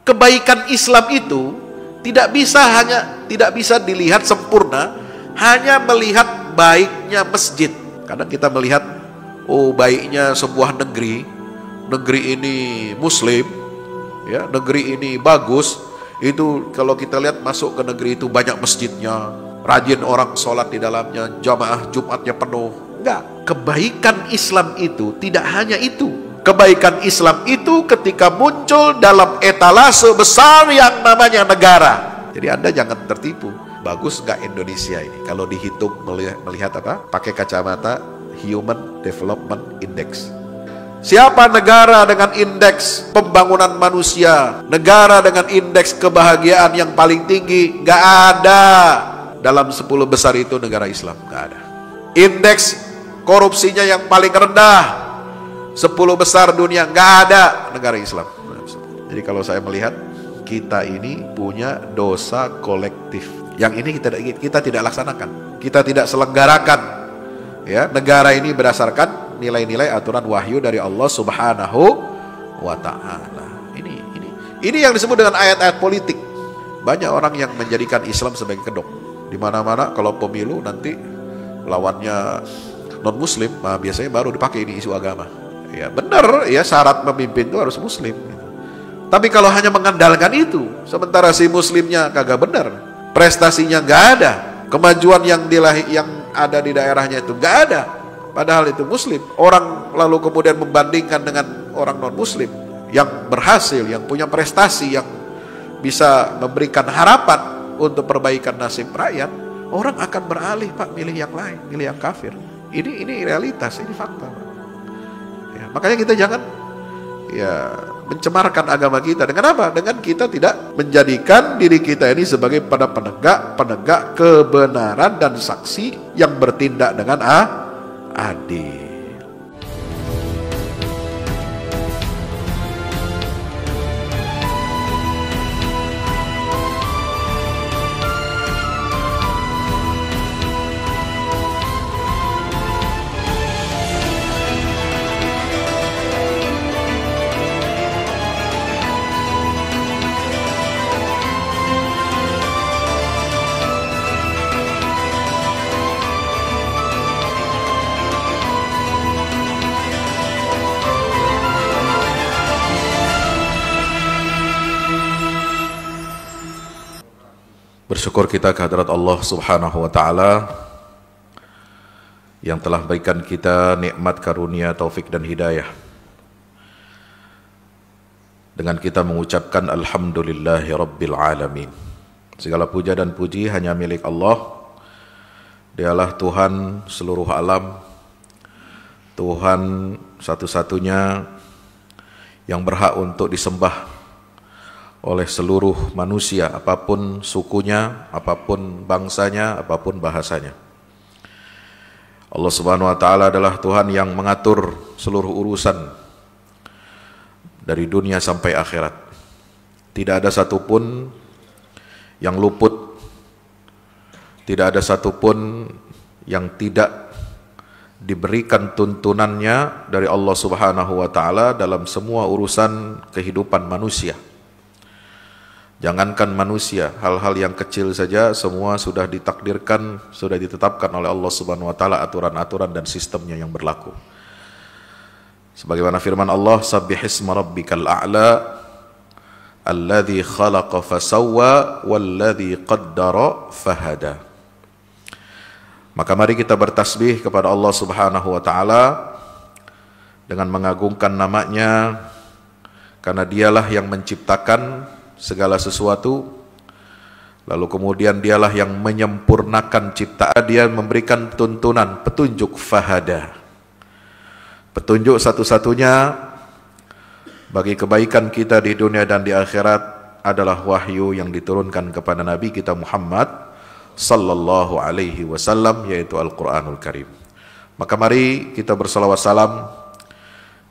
kebaikan Islam itu tidak bisa dilihat sempurna hanya melihat baiknya masjid. Kadang kita melihat, oh baiknya sebuah negeri ini muslim, ya, negeri ini bagus. Itu kalau kita lihat masuk ke negeri itu banyak masjidnya, rajin orang sholat di dalamnya, jamaah Jumatnya penuh. Enggak, kebaikan Islam itu tidak hanya itu. Kebaikan Islam itu ketika muncul dalam etalase besar yang namanya negara. Jadi Anda jangan tertipu. Bagus nggak Indonesia ini? Kalau dihitung melihat apa? Pakai kacamata Human Development Index. Siapa negara dengan indeks pembangunan manusia, negara dengan indeks kebahagiaan yang paling tinggi? Nggak ada. Dalam 10 besar itu negara Islam nggak ada. Indeks korupsinya yang paling rendah, 10 besar dunia, nggak ada negara Islam. Jadi kalau saya melihat, kita ini punya dosa kolektif yang ini kita tidak laksanakan, kita tidak selenggarakan, ya, negara ini berdasarkan nilai-nilai aturan wahyu dari Allah Subhanahu wa Ta'ala. Ini yang disebut dengan ayat-ayat politik. Banyak orang yang menjadikan Islam sebagai kedok. Di mana-mana kalau pemilu nanti lawannya non muslim, nah biasanya baru dipakai ini isu agama. Ya benar, ya syarat memimpin itu harus muslim. Tapi kalau hanya mengandalkan itu, sementara si muslimnya kagak benar, prestasinya nggak ada, kemajuan yang ada di daerahnya itu nggak ada, padahal itu muslim. Orang lalu kemudian membandingkan dengan orang non muslim yang berhasil, yang punya prestasi, yang bisa memberikan harapan untuk perbaikan nasib rakyat, orang akan beralih, Pak, milih yang lain, milih yang kafir. Ini realitas, ini fakta, Pak. Ya, makanya kita jangan mencemarkan agama kita. Dengan apa? Dengan kita tidak menjadikan diri kita ini sebagai penegak kebenaran dan saksi yang bertindak dengan adil. Bersyukur kita kehadirat Allah Subhanahu wa Ta'ala yang telah berikan kita nikmat karunia, taufik dan hidayah. Dengan kita mengucapkan alhamdulillahi rabbil alamin. Segala puja dan puji hanya milik Allah. Dialah Tuhan seluruh alam, Tuhan satu-satunya yang berhak untuk disembah oleh seluruh manusia, apapun sukunya, apapun bangsanya, apapun bahasanya. Allah Subhanahu wa Ta'ala adalah Tuhan yang mengatur seluruh urusan dari dunia sampai akhirat. Tidak ada satupun yang luput, tidak ada satupun yang tidak diberikan tuntunannya dari Allah Subhanahu wa Ta'ala dalam semua urusan kehidupan manusia. Jangankan manusia, hal-hal yang kecil saja semua sudah ditakdirkan, sudah ditetapkan oleh Allah Subhanahu wa Ta'ala aturan-aturan dan sistemnya yang berlaku. Sebagaimana firman Allah, Sabbihisma rabbikal a'la alladzi khalaqa fasawwa walladzi qaddara fahada. Maka mari kita bertasbih kepada Allah Subhanahu wa Ta'ala dengan mengagungkan namanya, karena dialah yang menciptakan segala sesuatu, lalu kemudian dialah yang menyempurnakan ciptaan, dia memberikan tuntunan, petunjuk, fahada. Petunjuk satu-satunya bagi kebaikan kita di dunia dan di akhirat adalah wahyu yang diturunkan kepada Nabi kita Muhammad sallallahu alaihi wasallam, yaitu Al-Quranul Karim. Maka mari kita bersalawat salam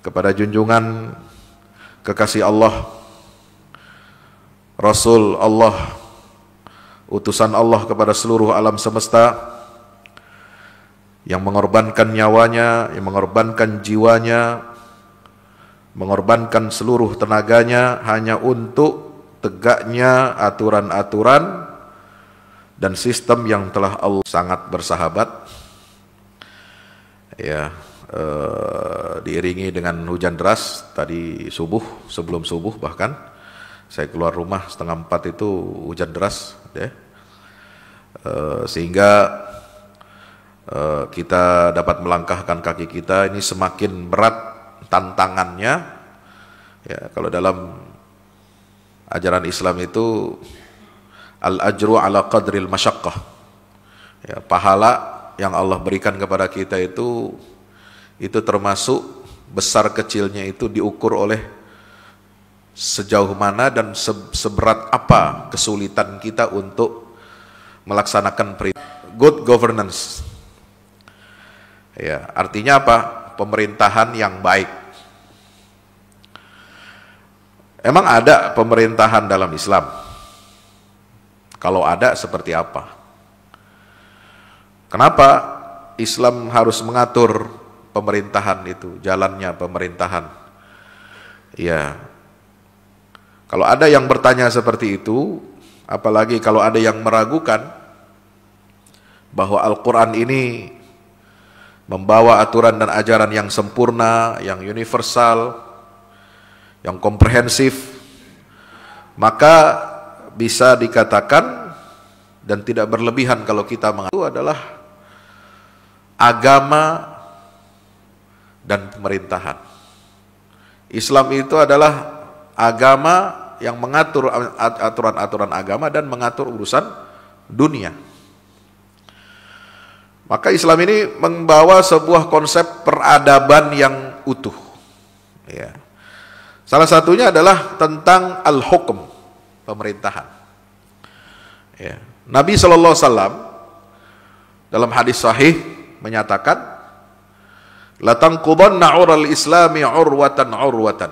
kepada junjungan kekasih Allah, Rasul Allah, utusan Allah kepada seluruh alam semesta, yang mengorbankan nyawanya, yang mengorbankan jiwanya, mengorbankan seluruh tenaganya hanya untuk tegaknya aturan-aturan dan sistem yang telah Allah sangat bersahabat, ya, diiringi dengan hujan deras tadi subuh, sebelum subuh bahkan saya keluar rumah 3:30 itu hujan deras, ya. Sehingga kita dapat melangkahkan kaki kita. Ini semakin berat tantangannya, ya. Kalau dalam ajaran Islam itu al-ajru ala qadril masyaqqah, ya, pahala yang Allah berikan kepada kita itu termasuk besar kecilnya itu diukur oleh sejauh mana dan seberat apa kesulitan kita untuk melaksanakan good governance. Ya, artinya apa? Pemerintahan yang baik. Emang ada pemerintahan dalam Islam? Kalau ada, seperti apa? Kenapa Islam harus mengatur pemerintahan itu, jalannya pemerintahan? Ya, kalau ada yang bertanya seperti itu, apalagi kalau ada yang meragukan bahwa Al-Quran ini membawa aturan dan ajaran yang sempurna, yang universal, yang komprehensif, maka bisa dikatakan dan tidak berlebihan kalau kita mengatakan itu adalah agama dan pemerintahan. Islam itu adalah agama yang mengatur aturan-aturan agama dan mengatur urusan dunia. Maka Islam ini membawa sebuah konsep peradaban yang utuh, ya. Salah satunya adalah tentang al-hukm, pemerintahan, ya. Nabi SAW dalam hadis sahih menyatakan, la tanqudanna 'ural islami 'urwatan 'urwatan.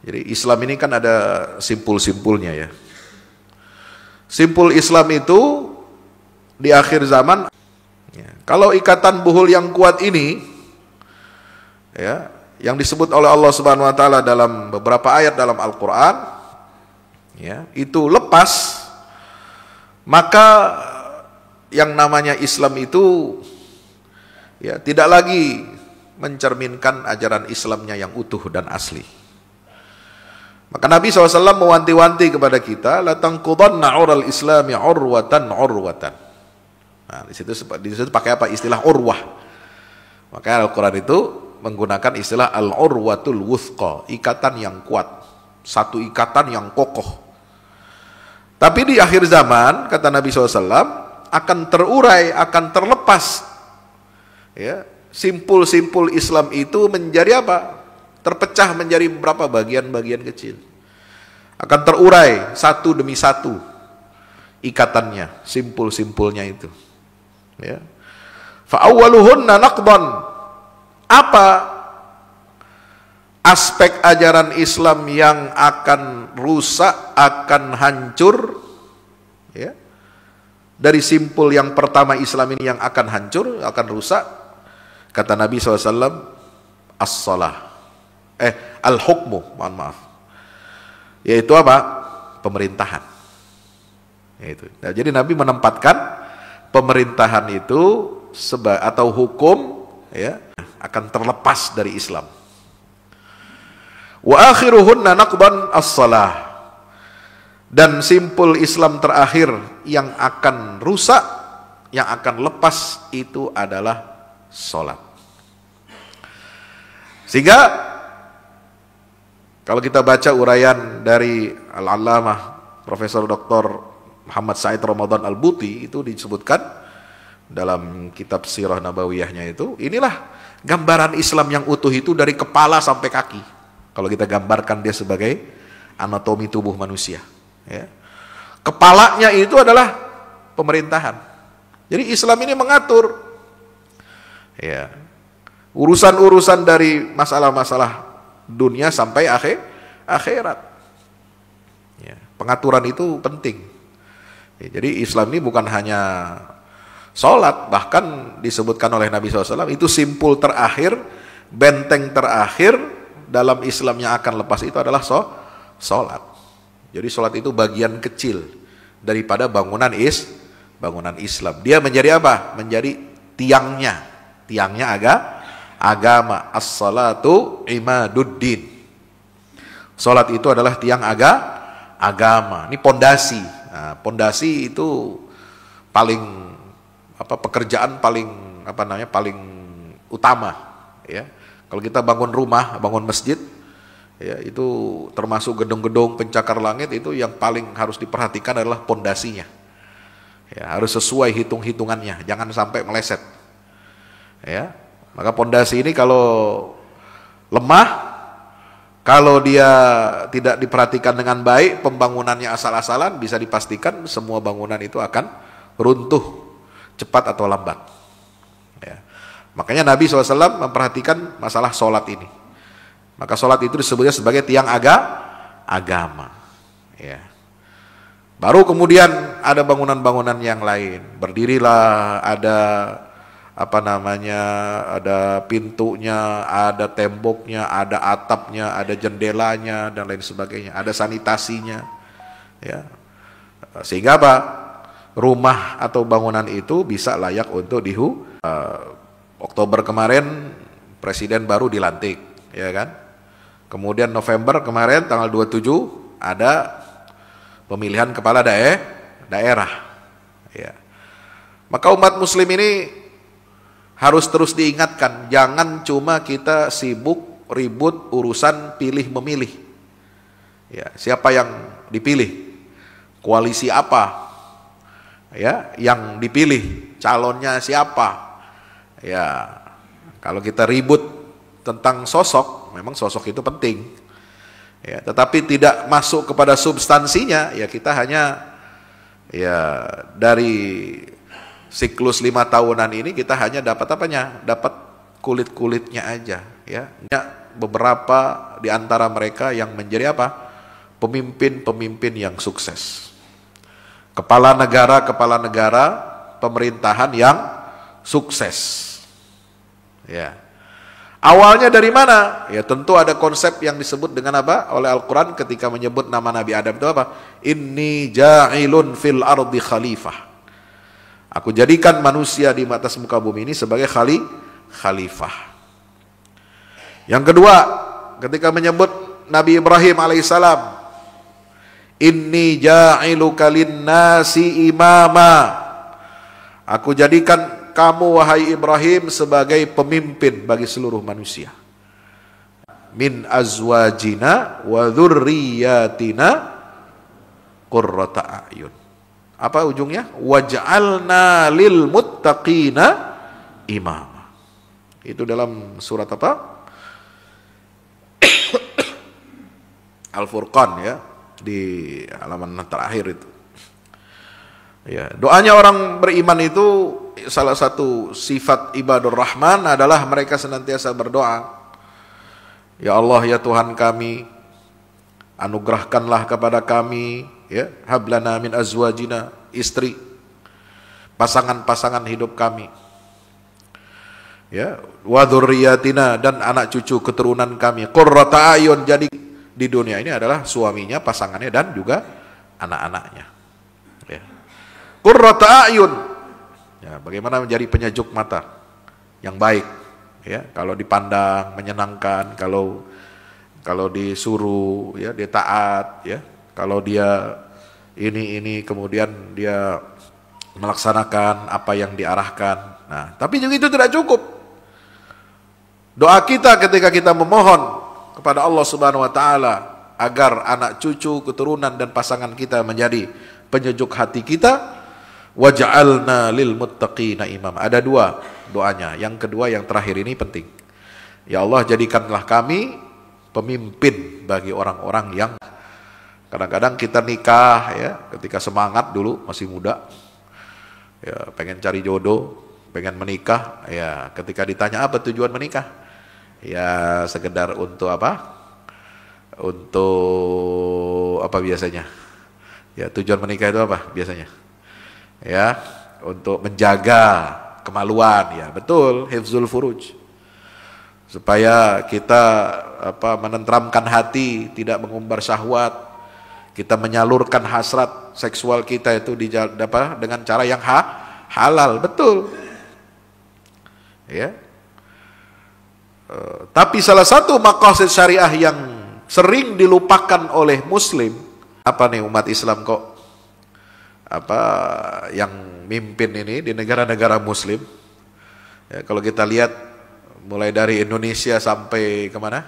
Jadi Islam ini kan ada simpul-simpulnya, ya. Simpul Islam itu di akhir zaman, ya, kalau ikatan buhul yang kuat ini, ya, yang disebut oleh Allah Subhanahu wa taala dalam beberapa ayat dalam Al-Qur'an, ya, itu lepas, maka yang namanya Islam itu, ya, tidak lagi mencerminkan ajaran Islamnya yang utuh dan asli. Maka Nabi SAW mewanti-wanti kepada kita, la tanqudanna 'ural islami 'urwatan 'urwatan. Nah, di situ pakai apa? Istilah urwah. Makanya Al-Quran itu menggunakan istilah al-urwatul wuthqa, ikatan yang kuat, satu ikatan yang kokoh. Tapi di akhir zaman, kata Nabi SAW, akan terurai, akan terlepas, ya, simpul-simpul Islam itu menjadi apa? Terpecah menjadi beberapa bagian-bagian kecil. Akan terurai satu demi satu ikatannya, simpul-simpulnya itu. Ya. Fa'awwaluhunna naqdan. Apa aspek ajaran Islam yang akan rusak, akan hancur, ya? Dari simpul yang pertama Islam ini yang akan hancur, akan rusak, kata Nabi SAW, as-salah, al-hukmu, mohon maaf, yaitu apa? Pemerintahan. Yaitu. Nah, jadi Nabi menempatkan pemerintahan itu atau hukum, ya, akan terlepas dari Islam. Wa akhiruhunna naqdan as-salah. Dan simpul Islam terakhir yang akan rusak, yang akan lepas itu adalah salat. Sehingga kalau kita baca uraian dari Al-Allamah Profesor Dr. Muhammad Said Ramadan Al-Buti, itu disebutkan dalam kitab Sirah Nabawiyahnya itu, inilah gambaran Islam yang utuh itu dari kepala sampai kaki. Kalau kita gambarkan dia sebagai anatomi tubuh manusia, ya. Kepalanya itu adalah pemerintahan. Jadi Islam ini mengatur, ya, urusan-urusan dari masalah-masalah dunia sampai akhirat. Ya, pengaturan itu penting. Ya, jadi Islam ini bukan hanya sholat, bahkan disebutkan oleh Nabi SAW, itu simpul terakhir, benteng terakhir dalam Islam yang akan lepas itu adalah sholat. Jadi sholat itu bagian kecil daripada bangunan Islam. Dia menjadi apa? Menjadi tiangnya agama. As-salatu imaduddin. Sholat itu adalah tiang agama. Ini pondasi. Nah, pondasi itu paling pekerjaan paling paling utama, ya. Kalau kita bangun rumah, bangun masjid, ya, itu termasuk gedung-gedung pencakar langit, itu yang paling harus diperhatikan adalah pondasinya. Ya, harus sesuai hitung-hitungannya, jangan sampai meleset. Ya. Maka pondasi ini kalau lemah, kalau dia tidak diperhatikan dengan baik, pembangunannya asal-asalan, bisa dipastikan semua bangunan itu akan runtuh cepat atau lambat. Ya. Makanya Nabi SAW memperhatikan masalah sholat ini. Maka sholat itu disebutnya sebagai tiang agama. Ya. Baru kemudian ada bangunan-bangunan yang lain. Berdirilah, ada ada pintunya, ada temboknya, ada atapnya, ada jendelanya dan lain sebagainya, ada sanitasinya. Ya. Sehingga apa? Rumah atau bangunan itu bisa layak untuk Oktober kemarin presiden baru dilantik, ya kan? Kemudian November kemarin tanggal 27 ada pemilihan kepala daerah. Ya. Maka umat muslim ini harus terus diingatkan, jangan cuma kita sibuk ribut urusan pilih memilih. Ya, siapa yang dipilih? Koalisi apa? Ya, yang dipilih, calonnya siapa? Ya, kalau kita ribut tentang sosok, memang sosok itu penting. Ya, tetapi tidak masuk kepada substansinya, ya kita hanya ya dari siklus 5 tahunan ini kita hanya dapat apanya? Dapat kulit-kulitnya aja, ya. Beberapa di antara mereka yang menjadi apa? Pemimpin-pemimpin yang sukses. Kepala negara, pemerintahan yang sukses. Ya. Awalnya dari mana? Ya tentu ada konsep yang disebut dengan apa? Oleh Al-Quran ketika menyebut nama Nabi Adam itu apa? Inni ja'ilun fil ardi khalifah. Aku jadikan manusia di atas muka bumi ini sebagai khalifah. Yang kedua, ketika menyebut Nabi Ibrahim alaihissalam, inni ja'iluka linnasi imama. Aku jadikan kamu wahai Ibrahim sebagai pemimpin bagi seluruh manusia. Min azwajina wa dzurriyyatina qurrata a'yun. Apa ujungnya? Waj'alna lil muttaqina imama. Itu dalam surat apa? Al-Furqan, ya, di halaman terakhir itu. Ya, doanya orang beriman itu salah satu sifat ibadur rahman adalah mereka senantiasa berdoa. Ya Allah, ya Tuhan kami, anugerahkanlah kepada kami, ya, hablana min azwajina, istri, pasangan-pasangan hidup kami. Ya, wa dzurriyyatina, dan anak cucu keturunan kami, qurrata ayun, jadi di dunia ini adalah suaminya, pasangannya dan juga anak-anaknya. Ya. Qurrata ayun. Ya, bagaimana menjadi penyejuk mata yang baik, ya, kalau dipandang menyenangkan, kalau disuruh, ya, dia taat, ya, kalau dia ini kemudian dia melaksanakan apa yang diarahkan. Nah, tapi juga itu tidak cukup. Doa kita ketika kita memohon kepada Allah Subhanahu wa taala agar anak cucu, keturunan dan pasangan kita menjadi penyejuk hati kita, waj'alna lil muttaqina imam. Ada dua doanya. Yang kedua, yang terakhir ini penting. Ya Allah, jadikanlah kami pemimpin bagi orang-orang yang kadang-kadang kita nikah, ya, ketika semangat dulu masih muda, ya, pengen cari jodoh, pengen menikah, ya, ketika ditanya apa tujuan menikah, ya sekedar untuk apa? Untuk apa biasanya? Ya, tujuan menikah itu apa biasanya? Ya, untuk menjaga kemaluan, ya, betul, hifzul furuj, supaya kita menenteramkan hati, tidak mengumbar syahwat, Kita menyalurkan hasrat seksual kita itu dengan cara yang halal, betul. Ya. Tapi salah satu maqasid syariah yang sering dilupakan oleh Muslim, apa nih umat Islam kok yang mimpin ini di negara-negara Muslim? Ya, kalau kita lihat mulai dari Indonesia sampai kemana?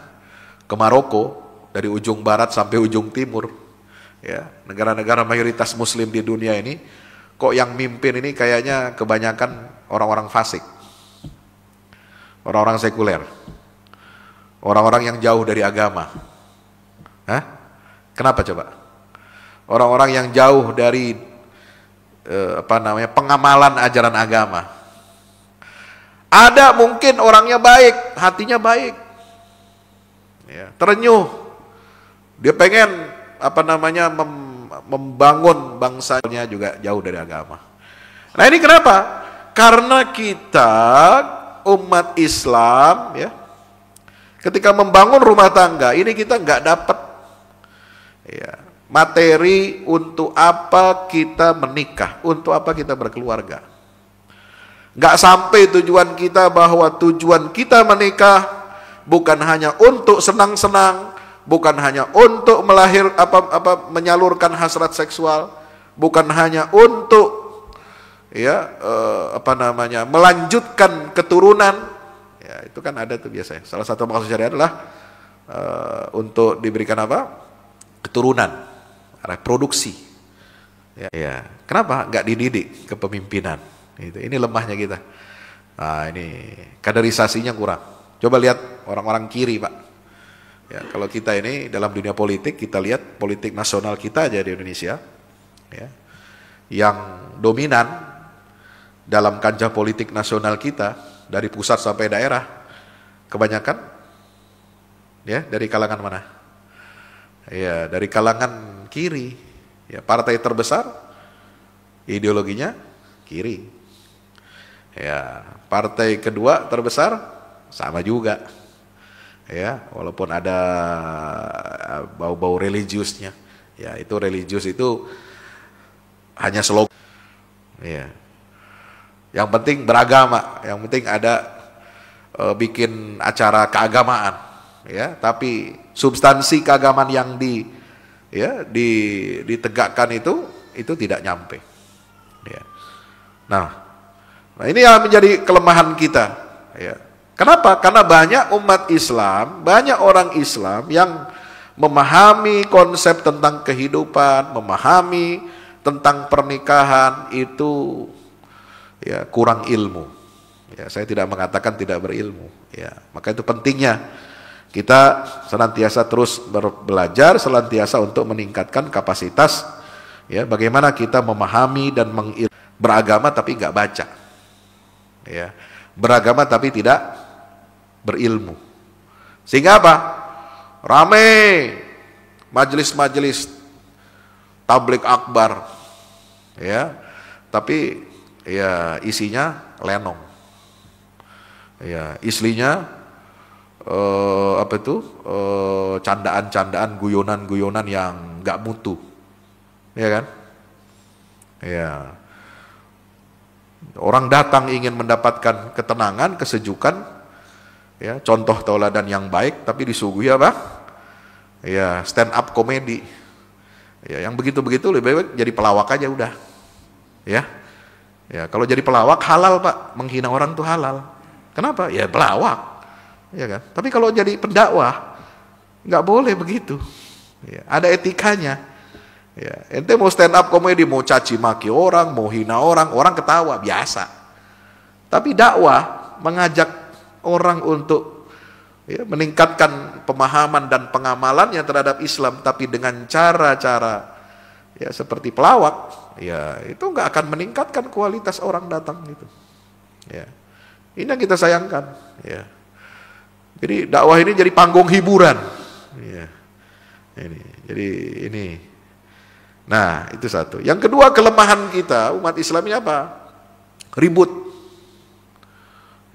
Ke Maroko, dari ujung barat sampai ujung timur. Ya, negara-negara mayoritas Muslim di dunia ini, kok yang mimpin ini kayaknya kebanyakan orang-orang fasik, orang-orang sekuler, orang-orang yang jauh dari agama. Hah? Kenapa coba? Orang-orang yang jauh dari pengamalan ajaran agama. Ada mungkin orangnya baik, hatinya baik, ya, terenyuh, dia pengen membangun bangsanya, juga jauh dari agama. Nah ini kenapa? Karena kita umat Islam, ya, ketika membangun rumah tangga ini kita nggak dapat, ya, materi untuk apa kita menikah, untuk apa kita berkeluarga. Nggak sampai tujuan kita, bahwa tujuan kita menikah bukan hanya untuk senang-senang, bukan hanya untuk menyalurkan hasrat seksual, bukan hanya untuk melanjutkan keturunan. Ya, itu kan ada tuh biasanya. Salah satu maksud syariat adalah untuk diberikan keturunan, reproduksi. Ya. Kenapa nggak dididik kepemimpinan? Ini lemahnya kita. Nah, ini kaderisasinya kurang. Coba lihat orang-orang kiri, Pak. Ya, kalau kita ini dalam dunia politik, kita lihat politik nasional kita aja di Indonesia, ya, yang dominan dalam kancah politik nasional kita dari pusat sampai daerah, kebanyakan, ya, dari kalangan mana? Ya, dari kalangan kiri. Ya, partai terbesar ideologinya kiri. Ya, partai kedua terbesar sama juga. Ya, walaupun ada bau-bau religiusnya, ya, itu religius itu hanya slogan. Ya, yang penting beragama, yang penting ada bikin acara keagamaan, ya, tapi substansi keagamaan yang ditegakkan itu tidak nyampe. Ya. Nah, ini yang menjadi kelemahan kita. Ya. Kenapa? Karena banyak umat Islam, banyak orang Islam yang memahami konsep tentang kehidupan, memahami tentang pernikahan itu, ya, kurang ilmu. Ya, saya tidak mengatakan tidak berilmu. Ya, maka itu pentingnya kita senantiasa terus belajar, senantiasa untuk meningkatkan kapasitas. Ya, bagaimana kita memahami dan beragama tapi nggak baca. Ya, beragama tapi tidak berilmu. Sehingga apa? Rame majelis-majelis tablik akbar, ya, tapi ya isinya lenong, ya, isinya candaan-candaan, guyonan-guyonan yang nggak mutu, ya kan? Ya, orang datang ingin mendapatkan ketenangan, kesejukan. Ya, contoh tauladan yang baik, tapi disuguhi apa? Ya, stand up komedi. Ya, yang begitu-begitu lebih baik jadi pelawak aja udah. Ya. Ya, kalau jadi pelawak halal, Pak. Menghina orang tuh halal. Kenapa? Ya pelawak. Ya kan? Tapi kalau jadi pendakwah nggak boleh begitu. Ya, ada etikanya. Ya, ente mau stand up komedi, mau caci maki orang, mau hina orang, orang ketawa biasa. Tapi dakwah mengajak orang untuk, ya, meningkatkan pemahaman dan pengamalannya terhadap Islam, tapi dengan cara-cara, ya, seperti pelawak, ya, itu nggak akan meningkatkan kualitas orang datang gitu. Ya, ini yang kita sayangkan. Ya, jadi dakwah ini jadi panggung hiburan. Ya, ini. Nah, itu satu. Yang kedua, kelemahan kita umat Islam ini apa? Ribut.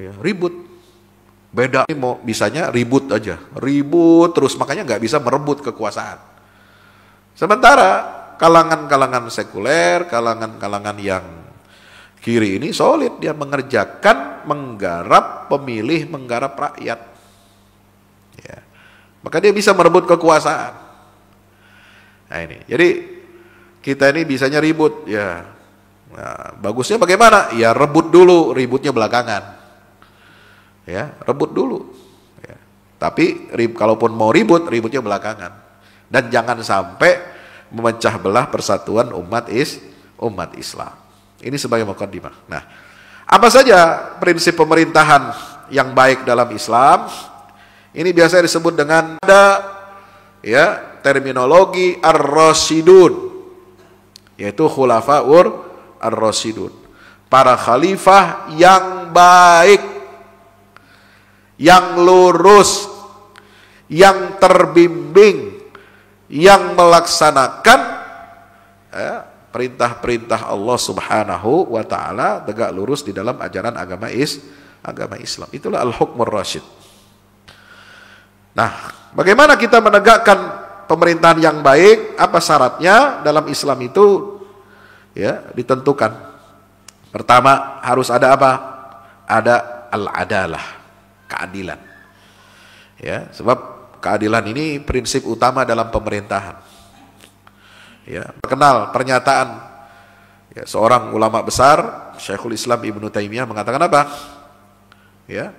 Ya, ribut. Beda, mau bisanya ribut aja, ribut terus, makanya nggak bisa merebut kekuasaan. Sementara kalangan-kalangan sekuler, kalangan-kalangan yang kiri ini solid, dia mengerjakan, menggarap pemilih, menggarap rakyat. Ya. Maka dia bisa merebut kekuasaan. Nah ini, jadi kita ini bisanya ribut, ya. Nah, bagusnya bagaimana? Ya rebut dulu, ributnya belakangan. Ya, rebut dulu. Ya. Tapi kalaupun mau ribut, ributnya belakangan. Dan jangan sampai memecah belah persatuan umat Islam. Ini sebagai mukaddimah. Nah, apa saja prinsip pemerintahan yang baik dalam Islam? Ini biasanya disebut dengan ada ya terminologi ar-rasyidun, yaitu khulafaur ar-rasyidun, para khalifah yang baik, yang lurus, yang terbimbing, yang melaksanakan perintah-perintah Allah Subhanahu wa taala tegak lurus di dalam ajaran agama Islam. Itulah al-hukmur rasyid. Nah, bagaimana kita menegakkan pemerintahan yang baik? Apa syaratnya? Dalam Islam itu ya ditentukan. Pertama, harus ada apa? Ada al-adalah, keadilan. Ya, sebab keadilan ini prinsip utama dalam pemerintahan. Ya, terkenal pernyataan ya, seorang ulama besar, Syekhul Islam Ibnu Taimiyah mengatakan apa? Ya,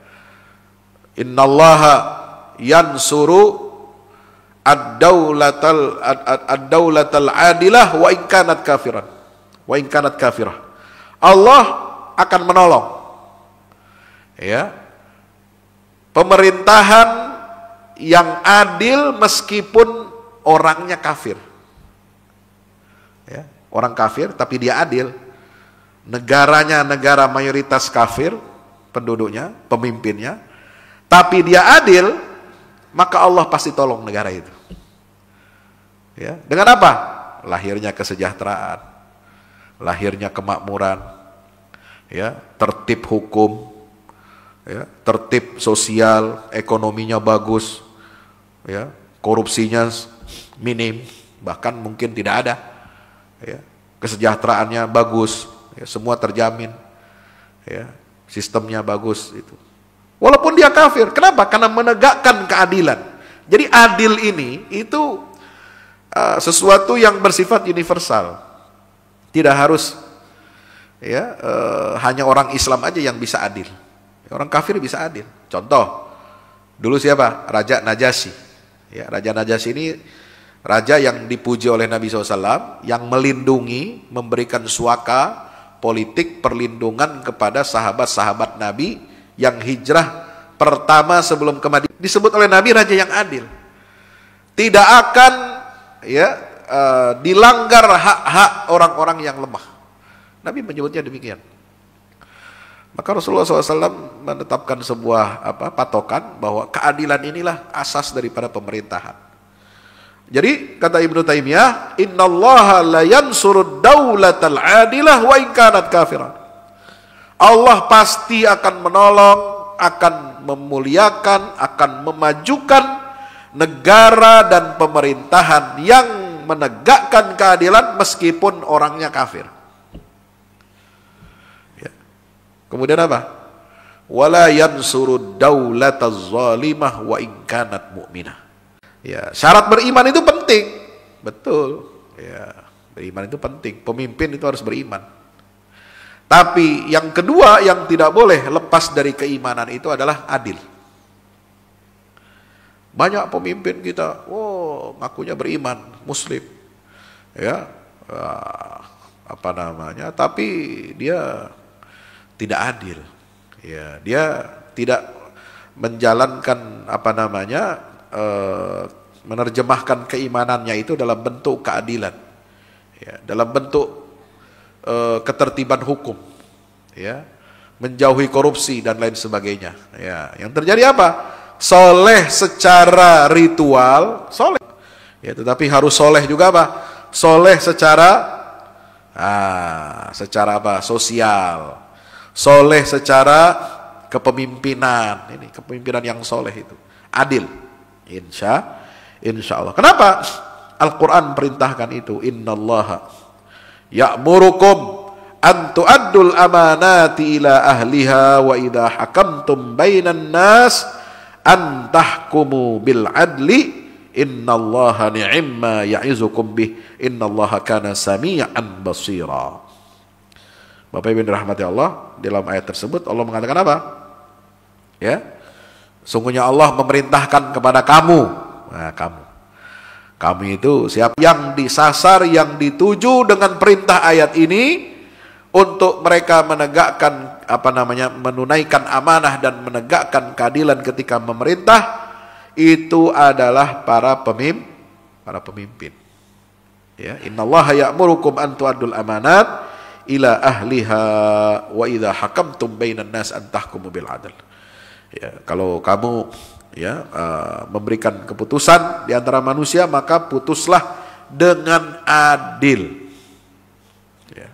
innallaha yansuru ad-daulatal adilah wa in kanat kafiran. Wa in kanat kafirah. Allah akan menolong ya pemerintahan yang adil meskipun orangnya kafir. Ya, orang kafir tapi dia adil. Negaranya negara mayoritas kafir penduduknya, pemimpinnya, tapi dia adil, maka Allah pasti tolong negara itu. Ya, dengan apa? Lahirnya kesejahteraan, lahirnya kemakmuran, ya, tertib hukum, ya, tertib sosial, ekonominya bagus, ya, korupsinya minim, bahkan mungkin tidak ada. Ya, kesejahteraannya bagus, ya, semua terjamin, ya, sistemnya bagus itu. Walaupun dia kafir, kenapa? Karena menegakkan keadilan. Jadi adil ini itu sesuatu yang bersifat universal, tidak harus ya hanya orang Islam aja yang bisa adil. Orang kafir bisa adil. Contoh, dulu siapa? Raja Najasyi. Ya, Raja Najasyi ini raja yang dipuji oleh Nabi SAW, yang melindungi, memberikan suaka politik perlindungan kepada sahabat-sahabat Nabi yang hijrah pertama sebelum ke Madinah. Disebut oleh Nabi raja yang adil. Tidak akan ya dilanggar hak-hak orang-orang yang lemah. Nabi menyebutnya demikian. Maka Rasulullah SAW menetapkan sebuah patokan bahwa keadilan inilah asas daripada pemerintahan. Jadi kata Ibnu Taimiyah, innallaha la yansurud daulatal adilah wa in kanat kafiran. Allah pasti akan menolong, akan memuliakan, akan memajukan negara dan pemerintahan yang menegakkan keadilan meskipun orangnya kafir. Ya. Kemudian apa? Wala yansurud daulataz zalimah wa in kanat mu'minah. Ya, syarat beriman itu penting, betul. Ya, beriman itu penting. Pemimpin itu harus beriman. Tapi yang kedua yang tidak boleh lepas dari keimanan itu adalah adil. Banyak pemimpin kita, ngakunya beriman, Muslim, ya, tapi dia tidak adil. Ya, dia tidak menjalankan menerjemahkan keimanannya itu dalam bentuk keadilan, ya, dalam bentuk ketertiban hukum, ya, menjauhi korupsi dan lain sebagainya. Ya, yang terjadi apa? Soleh secara ritual, soleh, ya, tetapi harus soleh juga apa? Soleh secara sosial, soleh secara kepemimpinan. Ini kepemimpinan yang soleh itu adil. Insya Allah. Kenapa? Al-Quran perintahkan itu. Innallaha ya'murukum an tu'addul amanati ila ahliha wa idha hakamtum bainan nas an tahkumu bil adli innallaha ni'imma ya'izukum bih innallaha kana sami'an basira. Bapak Ibu dirahmati Allah, dalam ayat tersebut Allah mengatakan apa? Ya, sungguhnya Allah memerintahkan kepada kamu. Nah, kamu itu siapa yang disasar, yang dituju dengan perintah ayat ini untuk mereka menegakkan menunaikan amanah dan menegakkan keadilan ketika memerintah, itu adalah para pemimpin. Ya, innallaha ya'murukum an tu'addul amanat ila ahliha wa idza hakamtum bainan nas an tahkumu bil adl. Ya, kalau kamu memberikan keputusan di antara manusia, maka putuslah dengan adil. Ya.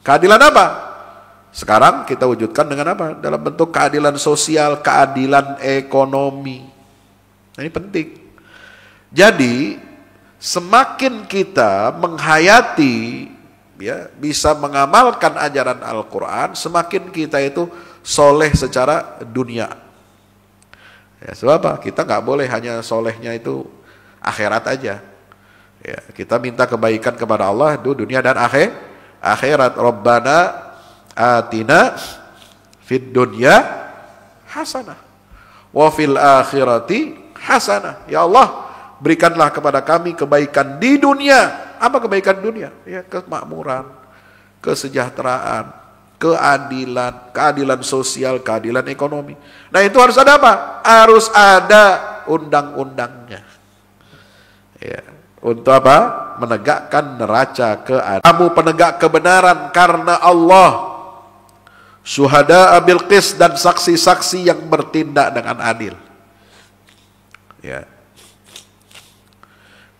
Keadilan apa? Sekarang kita wujudkan dengan apa? Dalam bentuk keadilan sosial, keadilan ekonomi. Nah, ini penting. Jadi semakin kita menghayati, ya, bisa mengamalkan ajaran Al-Quran, semakin kita itu soleh secara dunia. Ya, sebab apa? Kita nggak boleh hanya solehnya itu akhirat aja. Ya, kita minta kebaikan kepada Allah di dunia dan akhirat. Rabbana atina fid dunya hasanah wa fil akhirati hasanah. Ya Allah, berikanlah kepada kami kebaikan di dunia. Apa kebaikan dunia? Ya, kemakmuran, kesejahteraan, keadilan sosial, keadilan ekonomi. Nah, itu harus ada apa? Harus ada undang-undangnya. Ya, untuk apa? Menegakkan neraca keadilan. Kamu penegak kebenaran karena Allah. Syuhada bil qis, dan saksi-saksi yang bertindak dengan adil. Ya.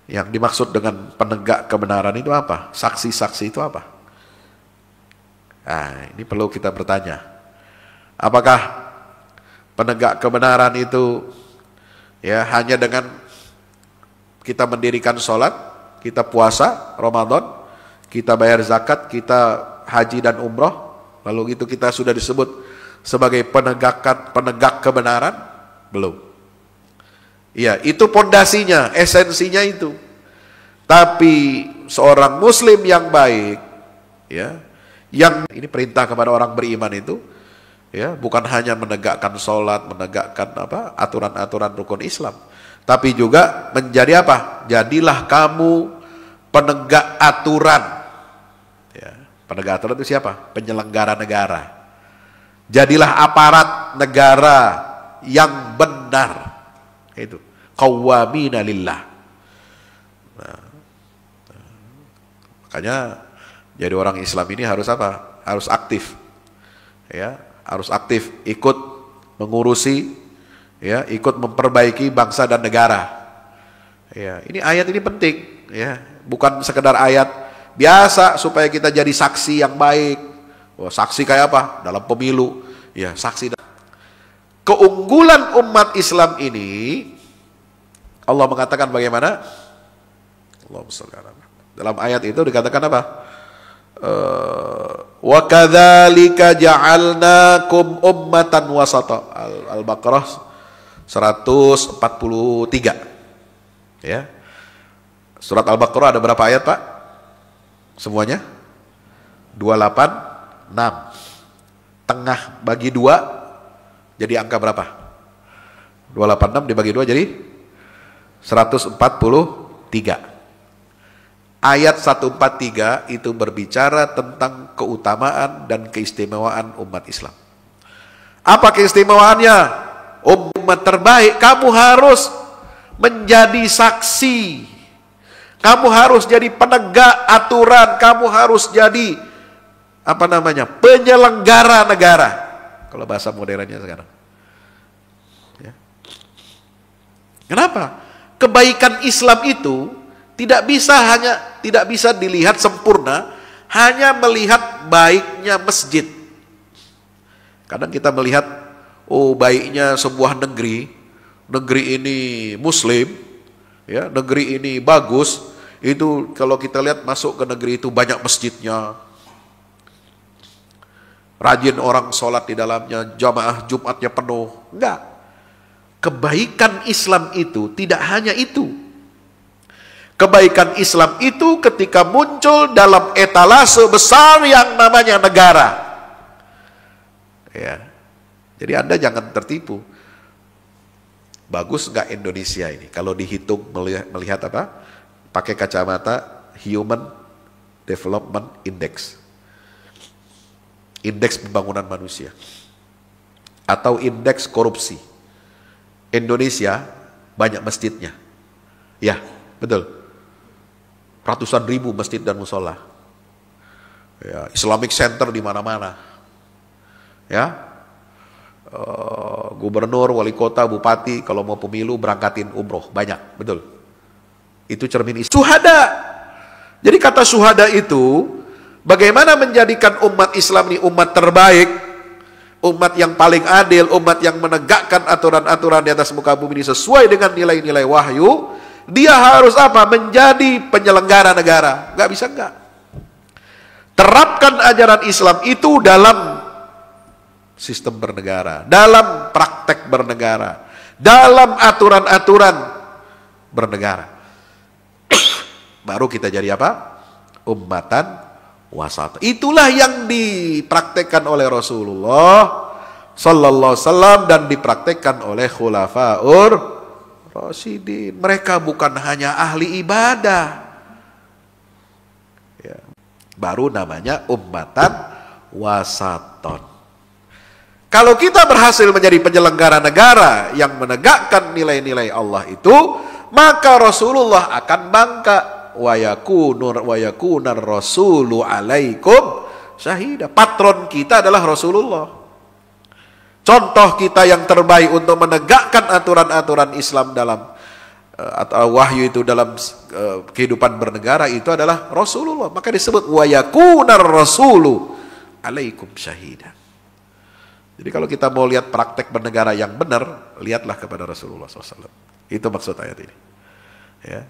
Yang dimaksud dengan penegak kebenaran itu apa? Saksi-saksi itu apa? Nah, ini perlu kita bertanya. Apakah penegak kebenaran itu ya hanya dengan kita mendirikan sholat, kita puasa Ramadan, kita bayar zakat, kita haji dan umroh, lalu itu kita sudah disebut sebagai penegak kebenaran? Belum. Ya, itu pondasinya, esensinya itu. Tapi seorang muslim yang baik, ya, yang ini perintah kepada orang beriman itu, ya, bukan hanya menegakkan sholat, menegakkan aturan-aturan rukun Islam, tapi juga menjadi apa? Jadilah kamu penegak aturan. Ya, penegak aturan itu siapa? Penyelenggara negara. Jadilah aparat negara yang benar. Itu qawwamina lillah. Nah, makanya jadi orang Islam ini harus apa? Harus aktif. Ya, harus aktif ikut mengurusi, ya, ikut memperbaiki bangsa dan negara. Ya, ini ayat ini penting, ya, bukan sekedar ayat biasa supaya kita jadi saksi yang baik. Wah, saksi kayak apa? Dalam pemilu, ya, saksi. Keunggulan umat Islam ini, Allah mengatakan bagaimana? Dalam ayat itu dikatakan apa? Wa kadzalika ja'alnakum ummatan wasata. Al-Baqarah 143. Ya. Surat Al-Baqarah ada berapa ayat, Pak? Semuanya? 286. Tengah bagi 2 jadi angka berapa? 286 dibagi 2 jadi 143. Ayat 143 itu berbicara tentang keutamaan dan keistimewaan umat Islam. Apa keistimewaannya? Umat terbaik, kamu harus menjadi saksi. Kamu harus jadi penegak aturan, kamu harus jadi penyelenggara negara. Kalau bahasa modernnya sekarang. Ya. Kenapa? Kebaikan Islam itu tidak bisa dilihat sempurna hanya melihat baiknya masjid. Kadang kita melihat, oh, baiknya sebuah negeri ini Muslim, Ya, negeri ini bagus, itu kalau kita lihat masuk ke negeri itu banyak masjidnya, rajin orang sholat di dalamnya, jamaah Jumatnya penuh. Enggak. Kebaikan Islam itu tidak hanya itu. Kebaikan Islam itu ketika muncul dalam etalase besar yang namanya negara. Ya. Jadi Anda jangan tertipu. Bagus nggak Indonesia ini? Kalau dihitung melihat apa? Pakai kacamata Human Development Index. Indeks pembangunan manusia. Atau indeks korupsi. Indonesia banyak masjidnya. Ya, betul. Ratusan ribu masjid dan musola. Ya, Islamic Center di mana-mana. Ya, gubernur, wali kota, bupati kalau mau pemilu berangkatin umroh banyak, betul. Itu cermin Islam. Syuhada. Jadi kata syuhada itu bagaimana menjadikan umat Islam ini umat terbaik, umat yang paling adil, umat yang menegakkan aturan-aturan di atas muka bumi ini sesuai dengan nilai-nilai wahyu. Dia harus apa? Menjadi penyelenggara negara. Nggak bisa nggak. Terapkan ajaran Islam itu dalam sistem bernegara, dalam praktek bernegara, dalam aturan-aturan bernegara. Baru kita jadi apa? Ummatan wasat. Itulah yang dipraktekkan oleh Rasulullah sallallahu alaihi wasallam dan dipraktekkan oleh khulafaur Rasyidin. Mereka bukan hanya ahli ibadah. Ya. Baru namanya ummatan wasaton. Kalau kita berhasil menjadi penyelenggara negara yang menegakkan nilai-nilai Allah itu, maka Rasulullah akan bangga. Wa yakunar rasulu alaikum syahida. Patron kita adalah Rasulullah. Contoh kita yang terbaik untuk menegakkan aturan-aturan Islam dalam atau wahyu itu dalam kehidupan bernegara itu adalah Rasulullah. Maka disebut wa yakunar rasulu alaikum syahida. Jadi kalau kita mau lihat praktek bernegara yang benar, lihatlah kepada Rasulullah SAW. Itu maksud ayat ini. Ya.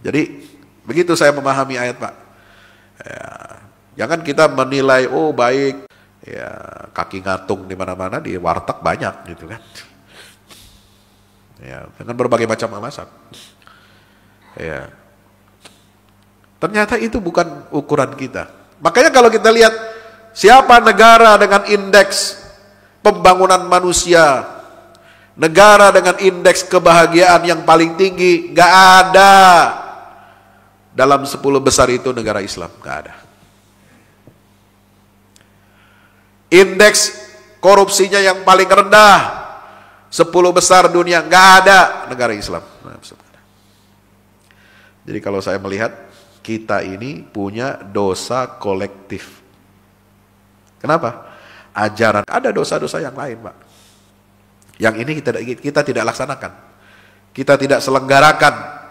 Jadi begitu saya memahami ayat, Pak. Ya. Jangan kita menilai, oh baik, ya kaki ngatung di mana-mana, di warteg banyak gitu kan. Ya, dengan berbagai macam alasan. Ya. Ternyata itu bukan ukuran kita. Makanya kalau kita lihat siapa negara dengan indeks pembangunan manusia, negara dengan indeks kebahagiaan yang paling tinggi, gak ada. Dalam 10 besar itu negara Islam, gak ada. Indeks korupsinya yang paling rendah, 10 besar dunia, gak ada negara Islam. Jadi kalau saya melihat, kita ini punya dosa kolektif. Kenapa? Ajaran, ada dosa-dosa yang lain, Pak. Yang ini kita tidak laksanakan. Kita tidak selenggarakan.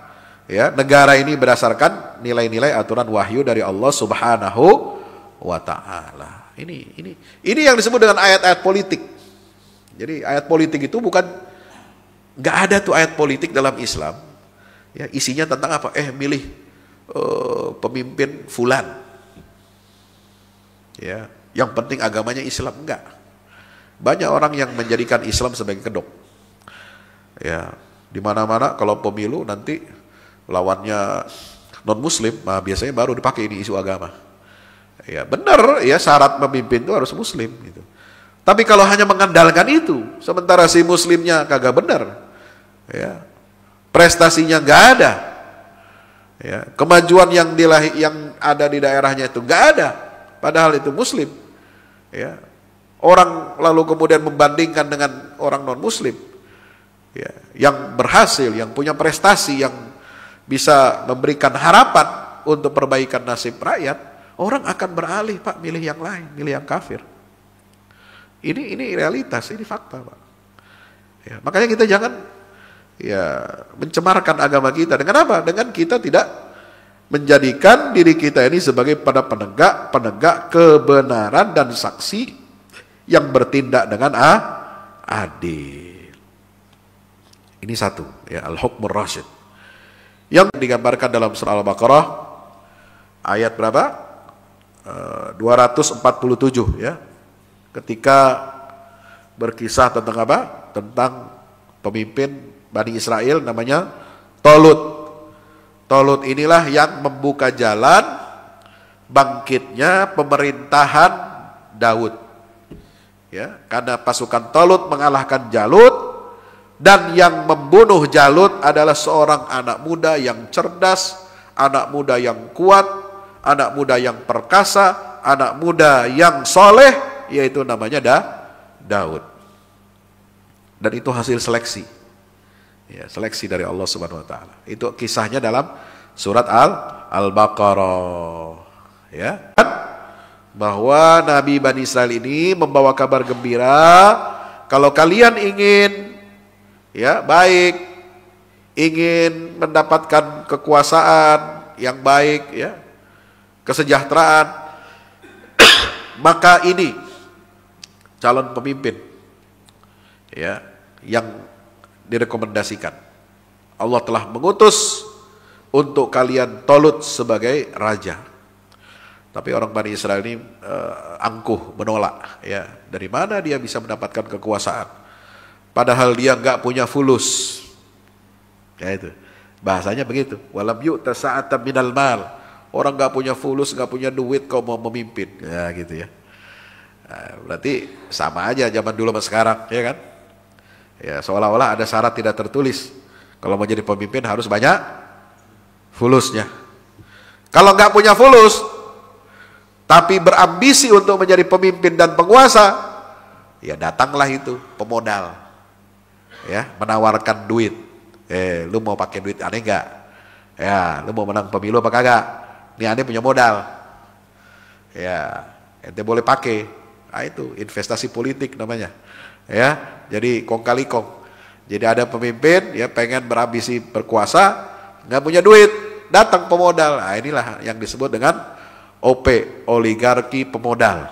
Ya, negara ini berdasarkan nilai-nilai aturan wahyu dari Allah Subhanahu wa ta'ala. Ini yang disebut dengan ayat-ayat politik. Jadi ayat politik itu bukan, nggak ada tuh ayat politik dalam Islam. Ya, isinya tentang apa? Milih pemimpin fulan. Ya, yang penting agamanya Islam, enggak. Banyak orang yang menjadikan Islam sebagai kedok. Ya, di mana-mana kalau pemilu nanti lawannya non-muslim, nah biasanya baru dipakai ini isu agama. Ya benar, ya syarat pemimpin itu harus muslim gitu. Tapi kalau hanya mengandalkan itu, sementara si muslimnya kagak benar, ya prestasinya nggak ada, ya kemajuan yang ada di daerahnya itu nggak ada, padahal itu muslim, ya orang lalu kemudian membandingkan dengan orang non-muslim, ya yang berhasil, yang punya prestasi, yang bisa memberikan harapan untuk perbaikan nasib rakyat, orang akan beralih, Pak, milih yang lain, milih yang kafir. Ini realitas, ini fakta, Pak. Ya, makanya kita jangan ya mencemarkan agama kita. Dengan apa? Dengan kita tidak menjadikan diri kita ini sebagai penegak kebenaran dan saksi yang bertindak dengan adil. Ini satu, ya, al-hukmur rasyid. Yang digambarkan dalam surah Al-Baqarah ayat berapa? 247, ya. Ketika berkisah tentang apa? Tentang pemimpin Bani Israel namanya Tolut. Tolut inilah yang membuka jalan bangkitnya pemerintahan Daud. Ya, karena pasukan Tolut mengalahkan Jalut, dan yang membunuh Jalut adalah seorang anak muda yang cerdas, anak muda yang kuat, anak muda yang perkasa, anak muda yang soleh, yaitu namanya Daud. Dan itu hasil seleksi, ya, seleksi dari Allah Subhanahu Wa Taala. Itu kisahnya dalam surat Al-Baqarah, ya, bahwa Nabi Bani Israel ini membawa kabar gembira, kalau kalian ingin, ya, baik, ingin mendapatkan kekuasaan yang baik, ya, kesejahteraan, maka ini calon pemimpin, ya, yang direkomendasikan. Allah telah mengutus untuk kalian Tolut sebagai raja. Tapi orang Bani Israel ini angkuh, menolak, ya. Dari mana dia bisa mendapatkan kekuasaan? Padahal dia nggak punya fulus. Ya, itu bahasanya begitu. Walam yu'ta sa'atan minal mal. Orang nggak punya fulus, nggak punya duit, kau mau memimpin, ya, gitu ya. Nah, berarti sama aja zaman dulu sama sekarang, ya kan? Ya, seolah-olah ada syarat tidak tertulis. Kalau mau jadi pemimpin harus banyak fulusnya. Kalau nggak punya fulus, tapi berambisi untuk menjadi pemimpin dan penguasa, ya datanglah itu pemodal, ya, menawarkan duit. Lu mau pakai duit aneh nggak? Ya, lu mau menang pemilu apa kagak? Nih aneh punya modal, ya, ente boleh pakai. Nah, itu investasi politik namanya, ya. Jadi kong kali kong. Jadi ada pemimpin, ya, pengen berambisi berkuasa, nggak punya duit, datang pemodal. Nah, inilah yang disebut dengan OP, oligarki pemodal.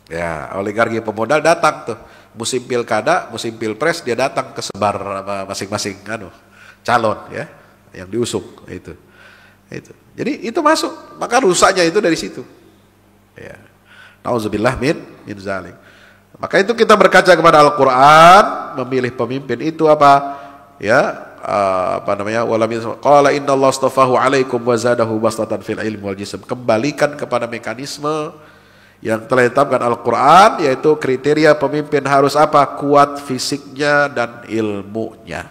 Ya, oligarki pemodal datang tuh musim pilkada, musim pilpres, dia datang ke sebar masing-masing calon, ya, yang diusung itu. Jadi itu masuk, maka rusaknya itu dari situ. Ya. Nauzubillah min zalik. Maka itu kita berkaca kepada Al-Qur'an, memilih pemimpin itu apa? Ya, apa namanya? Qala innallaha astafahu 'alaikum wa zadahu bastatan fil ilmi wal jism. Kembalikan kepada mekanisme yang telah ditetapkan Al-Qur'an, yaitu kriteria pemimpin harus apa? Kuat fisiknya dan ilmunya.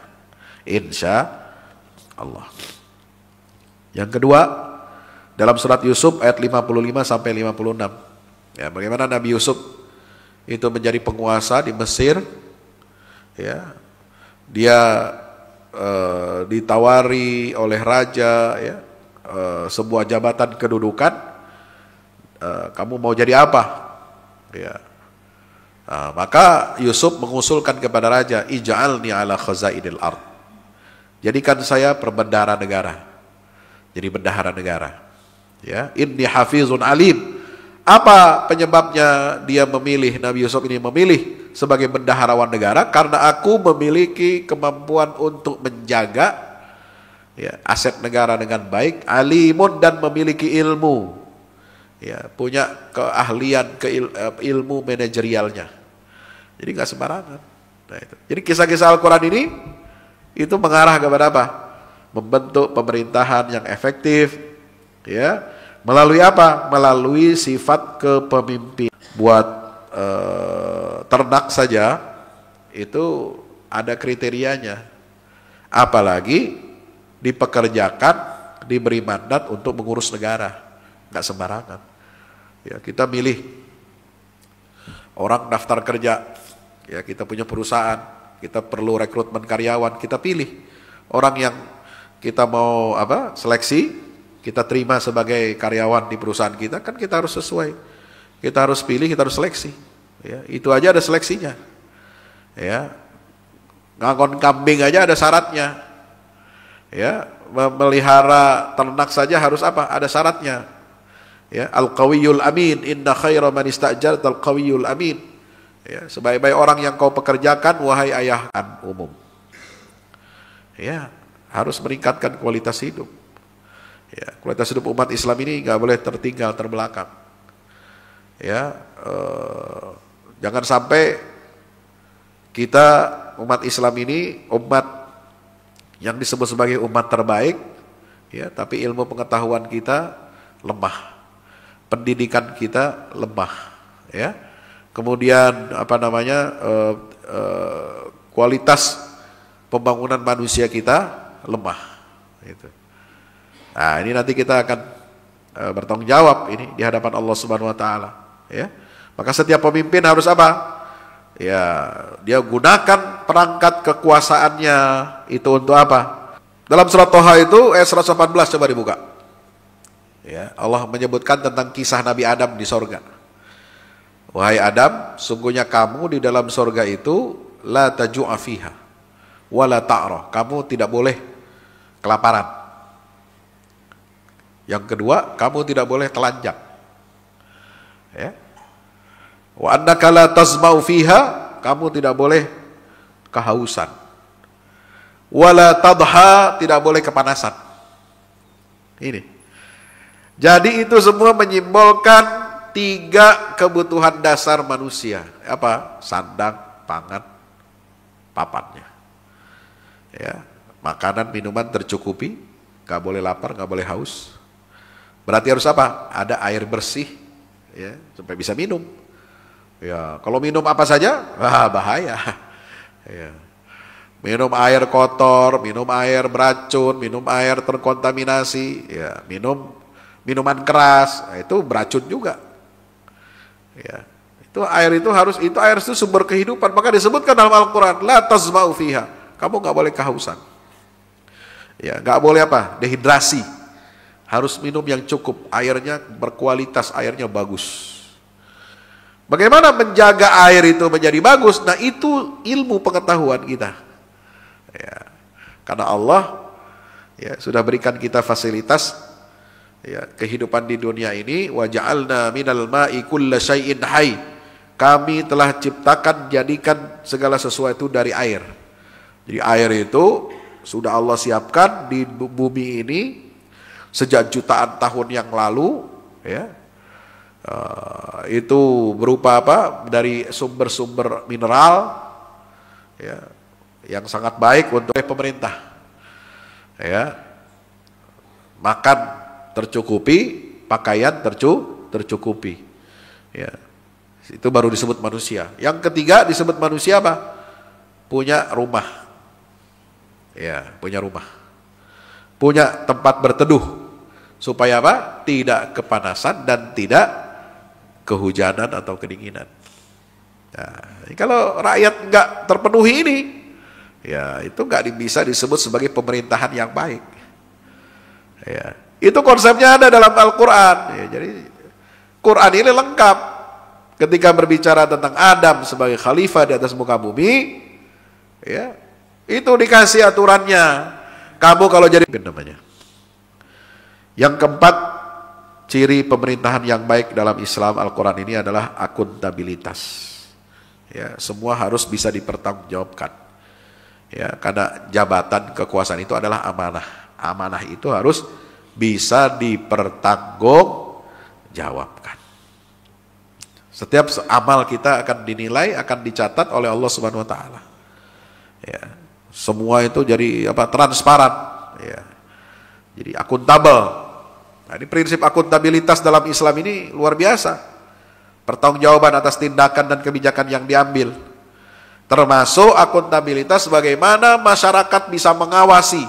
Insya Allah. Yang kedua, dalam surat Yusuf ayat 55 sampai 56. Ya, bagaimana Nabi Yusuf itu menjadi penguasa di Mesir, ya. Dia ditawari oleh raja, ya, sebuah jabatan kedudukan. Kamu mau jadi apa? Ya. Maka Yusuf mengusulkan kepada raja, ij'alni ala khazainil ard. Jadikan saya perbendahara negara. Jadi bendahara negara. Ya, inni hafizun alim. Apa penyebabnya dia memilih, Nabi Yusuf ini memilih sebagai bendaharawan negara? Karena aku memiliki kemampuan untuk menjaga, ya, aset negara dengan baik, alimun, dan memiliki ilmu, ya, punya keahlian, ilmu manajerialnya. Jadi nggak sembarangan. Nah, itu. Jadi kisah-kisah Al-Quran ini itu mengarah kepada apa? Membentuk pemerintahan yang efektif, ya. Melalui apa? Melalui sifat kepemimpinan. Buat ternak saja itu ada kriterianya. Apalagi dipekerjakan, diberi mandat untuk mengurus negara, nggak sembarangan. Ya, kita milih orang daftar kerja, ya, kita punya perusahaan, kita perlu rekrutmen karyawan, kita pilih orang yang kita mau seleksi. Kita terima sebagai karyawan di perusahaan kita, kan kita harus sesuai. Kita harus pilih, kita harus seleksi. Ya, itu aja ada seleksinya. Ya, ngangon kambing aja ada syaratnya. Ya, memelihara ternak saja harus apa? Ada syaratnya. Ya, al-qawiyul amin, inna khaira man ista'jarta al-qawiyul amin. Ya, sebaik-baik orang yang kau pekerjakan, wahai ayah umum. Ya, harus meningkatkan kualitas hidup. Ya, kualitas hidup umat Islam ini nggak boleh tertinggal, terbelakang. Ya, jangan sampai kita umat Islam ini umat yang disebut sebagai umat terbaik, ya, tapi ilmu pengetahuan kita lemah, pendidikan kita lemah, ya. Kemudian kualitas pembangunan manusia kita lemah. Gitu. Nah, ini nanti kita akan bertanggung jawab ini di hadapan Allah Subhanahu Wa Taala. Ya, maka setiap pemimpin harus apa? Ya, dia gunakan perangkat kekuasaannya itu untuk apa? Dalam surat Toha itu ayat 118 coba dibuka. Ya, Allah menyebutkan tentang kisah Nabi Adam di sorga. Wahai Adam, sungguhnya kamu di dalam sorga itu la taju'a fiha wa la ta'ra. Kamu tidak boleh kelaparan. Yang kedua, kamu tidak boleh telanjang. Ya. Wa annaka la tazma'u fiha, kamu tidak boleh kehausan. Wa la tadha, tidak boleh kepanasan. Ini. Jadi itu semua menyimbolkan 3 kebutuhan dasar manusia. Apa? Sandang, pangan, papannya. Ya, makanan, minuman tercukupi, gak boleh lapar, gak boleh haus. Berarti harus apa? Ada air bersih, ya, supaya bisa minum. Ya, kalau minum apa saja, bahaya. Ya. Minum air kotor, minum air beracun, minum air terkontaminasi, ya, minum minuman keras, itu beracun juga. Ya, itu air itu sumber kehidupan. Maka disebutkan dalam Al-Quran, la tazma'u fiha, kamu nggak boleh kehausan. Ya, nggak boleh apa? Dehidrasi. Harus minum yang cukup, airnya berkualitas, airnya bagus. Bagaimana menjaga air itu menjadi bagus? Nah, itu ilmu pengetahuan kita. Ya, karena Allah ya sudah berikan kita fasilitas. Ya, kehidupan di dunia ini, wa ja'alna minal ma'i kulla syai'in hayy. Kami telah ciptakan, jadikan segala sesuatu dari air. Jadi air itu sudah Allah siapkan di bumi ini sejak jutaan tahun yang lalu, ya. Itu berupa apa? Dari sumber-sumber mineral, ya, yang sangat baik untuk pemerintah. Ya. Makan tercukupi, pakaian tercukupi. Ya. Itu baru disebut manusia. Yang ketiga disebut manusia apa? Punya rumah. Ya, punya rumah. Punya tempat berteduh. Supaya apa? Tidak kepanasan dan tidak kehujanan atau kedinginan. Nah, kalau rakyat nggak terpenuhi ini, ya itu nggak bisa disebut sebagai pemerintahan yang baik. Ya. Itu konsepnya ada dalam Al-Quran. Ya, jadi Quran ini lengkap. Ketika berbicara tentang Adam sebagai khalifah di atas muka bumi, ya, itu dikasih aturannya. Kamu kalau jadi namanya. Yang keempat, ciri pemerintahan yang baik dalam Islam Al-Quran ini adalah akuntabilitas. Ya, semua harus bisa dipertanggungjawabkan. Ya, karena jabatan kekuasaan itu adalah amanah. Amanah itu harus bisa dipertanggungjawabkan. Setiap amal kita akan dinilai, akan dicatat oleh Allah Subhanahu Wa Taala. Ya, semua itu jadi apa? Transparan. Ya, jadi akuntabel. Nah, ini prinsip akuntabilitas dalam Islam ini luar biasa. Pertanggungjawaban atas tindakan dan kebijakan yang diambil. Termasuk akuntabilitas bagaimana masyarakat bisa mengawasi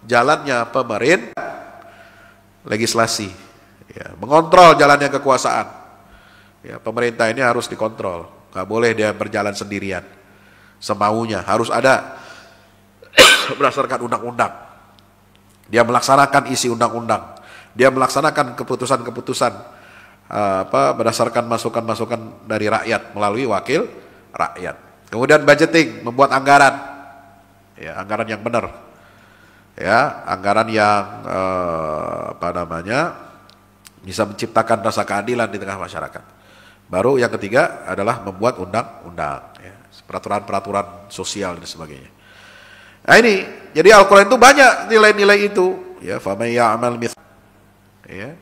jalannya pemerintah. Legislasi, ya, mengontrol jalannya kekuasaan. Ya, pemerintah ini harus dikontrol, nggak boleh dia berjalan sendirian, semaunya. Harus ada berdasarkan undang-undang. Dia melaksanakan isi undang-undang. Dia melaksanakan keputusan-keputusan berdasarkan masukan-masukan dari rakyat melalui wakil rakyat. Kemudian budgeting, membuat anggaran, ya, anggaran yang benar. Ya, anggaran yang bisa menciptakan rasa keadilan di tengah masyarakat. Baru yang ketiga adalah membuat undang-undang, ya, peraturan-peraturan sosial dan sebagainya. Nah ini, jadi Al-Quran itu banyak nilai-nilai itu. Ya, faman ya'mal ya,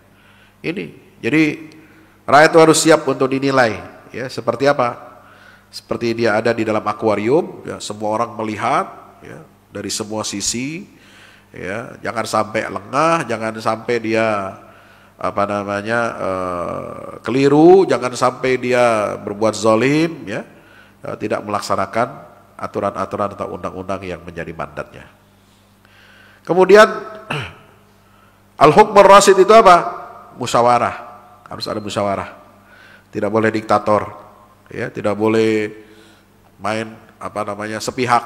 ini. Jadi rakyat itu harus siap untuk dinilai. Ya, seperti apa? Seperti dia ada di dalam akuarium, ya, semua orang melihat, ya, dari semua sisi. Ya, jangan sampai lengah, jangan sampai dia keliru, jangan sampai dia berbuat zalim, ya, tidak melaksanakan aturan-aturan atau undang-undang yang menjadi mandatnya. Kemudian al-hukmur rasyid itu apa? Musyawarah. Harus ada musyawarah. Tidak boleh diktator, ya, tidak boleh main sepihak,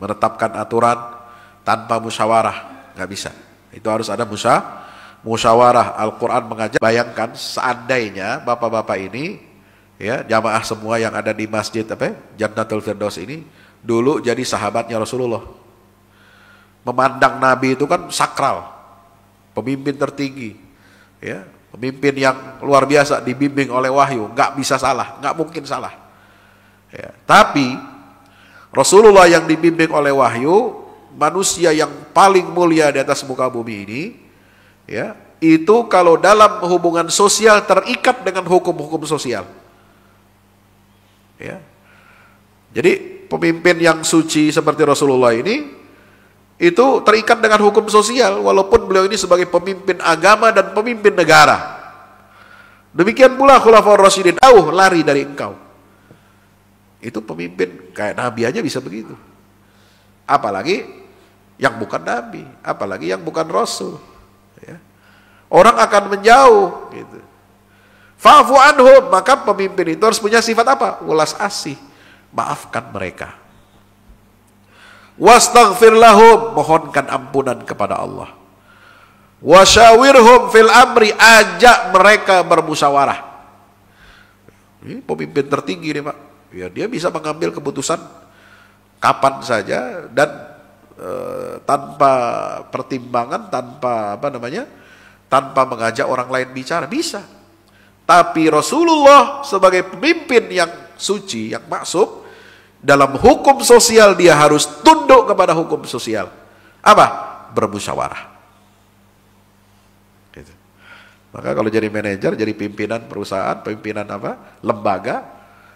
menetapkan aturan tanpa musyawarah, nggak bisa. Itu harus ada musyawarah. Al-Quran mengajar. Bayangkan seandainya bapak-bapak ini, ya, jamaah semua yang ada di masjid Jannatul Firdaus ini dulu jadi sahabatnya Rasulullah. Memandang Nabi itu kan sakral, pemimpin tertinggi, ya, pemimpin yang luar biasa, dibimbing oleh wahyu, nggak bisa salah, nggak mungkin salah. Ya, tapi Rasulullah yang dibimbing oleh wahyu, manusia yang paling mulia di atas muka bumi ini, ya, itu kalau dalam hubungan sosial terikat dengan hukum-hukum sosial. Ya. Jadi pemimpin yang suci seperti Rasulullah ini itu terikat dengan hukum sosial, walaupun beliau ini sebagai pemimpin agama dan pemimpin negara. Demikian pula Khulafaur Rasyidin, lari dari engkau. Itu pemimpin kayak Nabi aja bisa begitu. Apalagi yang bukan Nabi, apalagi yang bukan Rasul. Ya. Orang akan menjauh gitu. Fa'fu anhum, maka pemimpin itu harus punya sifat apa? Welas asih, maafkan mereka. Wastaghfir lahum, mohonkan ampunan kepada Allah. Wasyawirhum fil amri, ajak mereka bermusyawarah. Ini pemimpin tertinggi nih Pak. Ya, dia bisa mengambil keputusan kapan saja dan tanpa pertimbangan, tanpa tanpa mengajak orang lain bicara, bisa. Tapi Rasulullah sebagai pemimpin yang suci, yang maksum, dalam hukum sosial dia harus tunduk kepada hukum sosial. Apa? Bermusyawarah. Gitu. Maka kalau jadi manajer, jadi pimpinan perusahaan, pimpinan lembaga,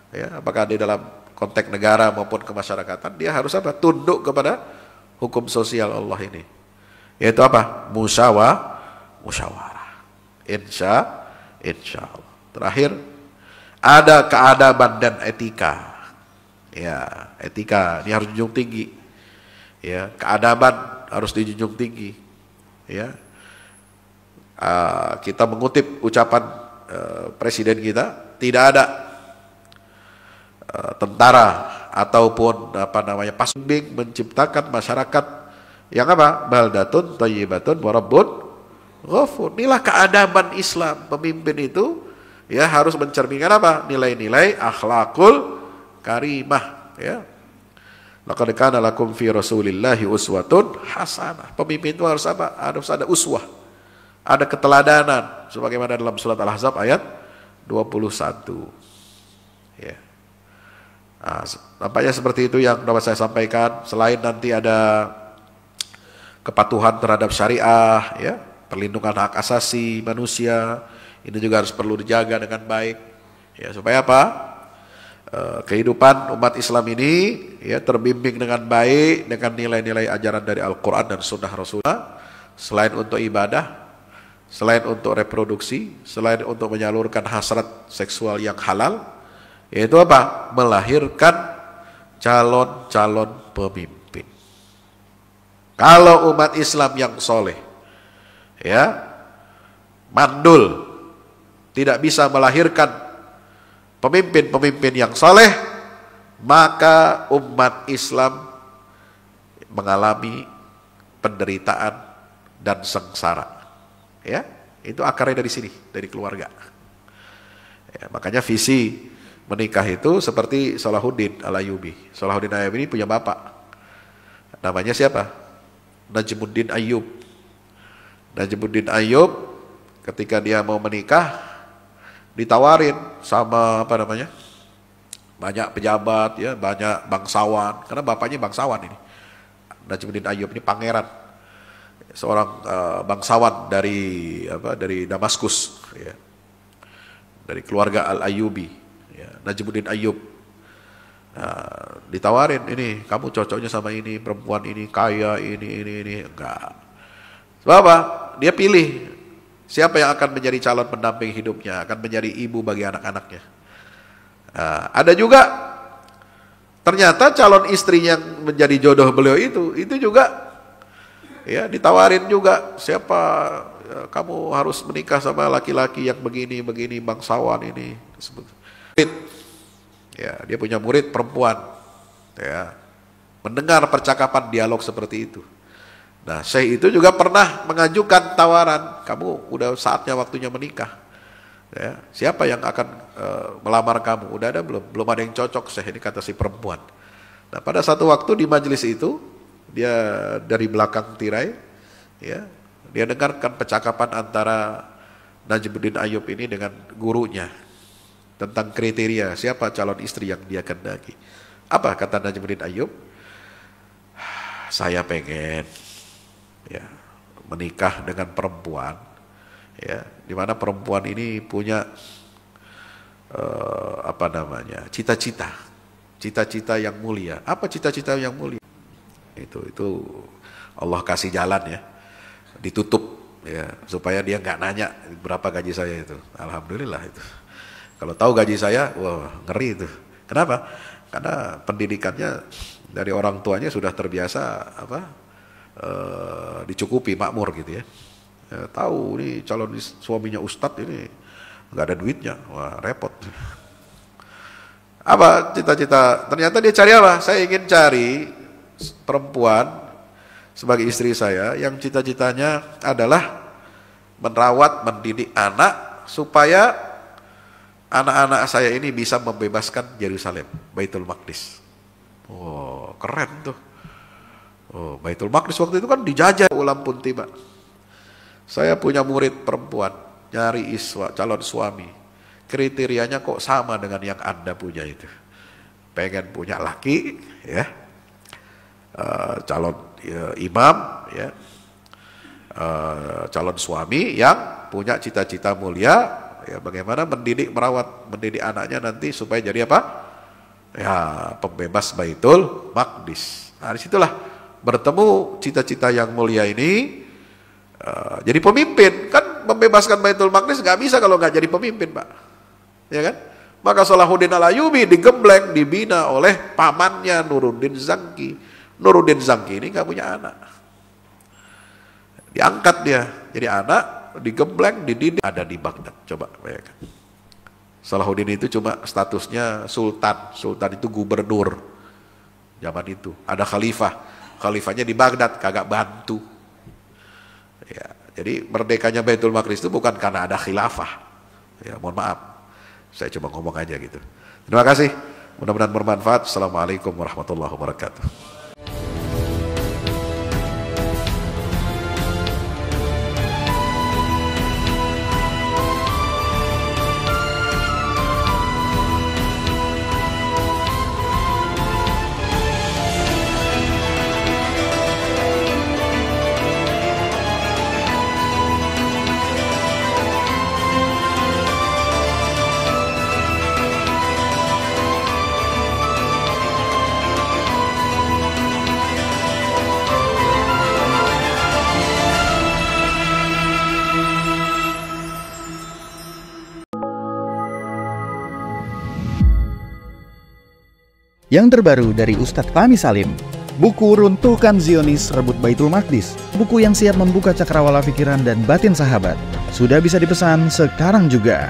ya, apakah di dalam konteks negara maupun kemasyarakatan, dia harus apa? Tunduk kepada hukum sosial Allah ini. Yaitu apa? Musyawarah. Insya Allah. Terakhir, ada keadaban dan etika. Ya, etika ini harus dijunjung tinggi. Ya, keadaban harus dijunjung tinggi. Ya, kita mengutip ucapan presiden kita, tidak ada tentara ataupun pasukan menciptakan masyarakat yang baldatun thayyibatun wa rabbun ghafur. Inilah keadaban Islam. Pemimpin itu ya harus mencerminkan nilai-nilai akhlakul karimah, ya. Laqad kana lakum fi Rasulillahi uswatun hasanah. Pemimpin itu harus harus ada uswah, ada keteladanan sebagaimana dalam surat Al-Ahzab ayat 21. Ya. Nah, nampaknya seperti itu yang dapat saya sampaikan. Selain nanti ada kepatuhan terhadap syariah, ya, perlindungan hak asasi manusia, ini juga harus perlu dijaga dengan baik, ya, supaya kehidupan umat Islam ini, ya, terbimbing dengan baik dengan nilai-nilai ajaran dari Al-Quran dan Sunnah Rasulullah. Selain untuk ibadah, selain untuk reproduksi, selain untuk menyalurkan hasrat seksual yang halal, yaitu melahirkan calon-calon pemimpin. Kalau umat Islam yang soleh, ya, mandul, tidak bisa melahirkan pemimpin-pemimpin yang soleh, maka umat Islam mengalami penderitaan dan sengsara. Ya, itu akarnya dari sini, dari keluarga. Ya, makanya visi menikah itu seperti Salahuddin Al-Ayyubi. Salahuddin Al-Ayyubi ini punya bapak. Namanya siapa? Najmuddin Ayyub. Najmuddin Ayyub ketika dia mau menikah, ditawarin sama banyak pejabat, ya, banyak bangsawan, karena bapaknya bangsawan ini. Najmuddin Ayyub ini pangeran, seorang bangsawan dari Damaskus, ya, dari keluarga Al-Ayyubi, ya, Najmuddin Ayyub. Nah, ditawarin, ini kamu cocoknya sama ini, perempuan ini kaya, ini, enggak. Sebab apa? Dia pilih siapa yang akan menjadi calon pendamping hidupnya, akan menjadi ibu bagi anak-anaknya. Nah, ada juga ternyata calon istri yang menjadi jodoh beliau itu juga, ya, ditawarin juga, siapa, ya, kamu harus menikah sama laki-laki yang begini, bangsawan ini. Ya, dia punya murid perempuan, ya, mendengar percakapan dialog seperti itu. Nah, Syekh itu juga pernah mengajukan tawaran, kamu udah saatnya waktunya menikah, ya, siapa yang akan melamar kamu? Udah ada belum ada yang cocok, Syekh, ini kata si perempuan. Nah, pada satu waktu di majelis itu, dia dari belakang tirai, ya, dia dengarkan percakapan antara Najmuddin Ayyub ini dengan gurunya tentang kriteria siapa calon istri yang dia kehendaki. Apa kata Najmuddin Ayyub? Saya pengen, ya, menikah dengan perempuan, ya, di mana perempuan ini punya cita-cita yang mulia. Apa cita-cita yang mulia? Itu Allah kasih jalan, ya, ditutup, ya, supaya dia nggak nanya berapa gaji saya itu. Alhamdulillah itu. Kalau tahu gaji saya, wah, ngeri itu. Kenapa? Karena pendidikannya dari orang tuanya sudah terbiasa dicukupi, makmur gitu, ya. Tahu nih calon suaminya ustadz ini nggak ada duitnya, wah, repot. Apa cita-cita? Ternyata dia cari apa? Saya ingin cari perempuan sebagai istri saya yang cita-citanya adalah merawat, mendidik anak supaya anak-anak saya ini bisa membebaskan Yerusalem, Baitul Maqdis. Oh, keren tuh. Oh, Baitul Maqdis waktu itu kan dijajah, ulam pun tiba. Saya punya murid perempuan, nyari calon suami. Kriterianya kok sama dengan yang Anda punya itu. Pengen punya laki, ya, calon, ya, imam, ya, calon suami yang punya cita-cita mulia, ya, bagaimana mendidik anaknya nanti supaya jadi apa? Ya, pembebas Baitul Maqdis. Nah, disitulah bertemu cita-cita yang mulia ini, jadi pemimpin. Kan membebaskan Baitul Maqdis nggak bisa kalau nggak jadi pemimpin, Pak. Ya kan? Maka Salahuddin Al-Ayyubi digembleng, dibina oleh pamannya Nuruddin Zanki. Nuruddin Zanki ini nggak punya anak. Diangkat dia jadi anak, digembleng, dididik, ada di Baghdad. Coba bayangkan. Salahuddin itu cuma statusnya sultan. Sultan itu gubernur zaman itu. Ada khalifah. Khalifahnya di Baghdad, kagak bantu. Ya, jadi merdekanya Baitul Maqdis itu bukan karena ada khilafah. Ya, mohon maaf. Saya cuma ngomong aja gitu. Terima kasih. Mudah-mudahan bermanfaat. Assalamualaikum warahmatullahi wabarakatuh. Yang terbaru dari Ustadz Fahmi Salim, buku Runtuhkan Zionis Rebut Baitul Maqdis, buku yang siap membuka cakrawala pikiran dan batin sahabat, sudah bisa dipesan sekarang juga.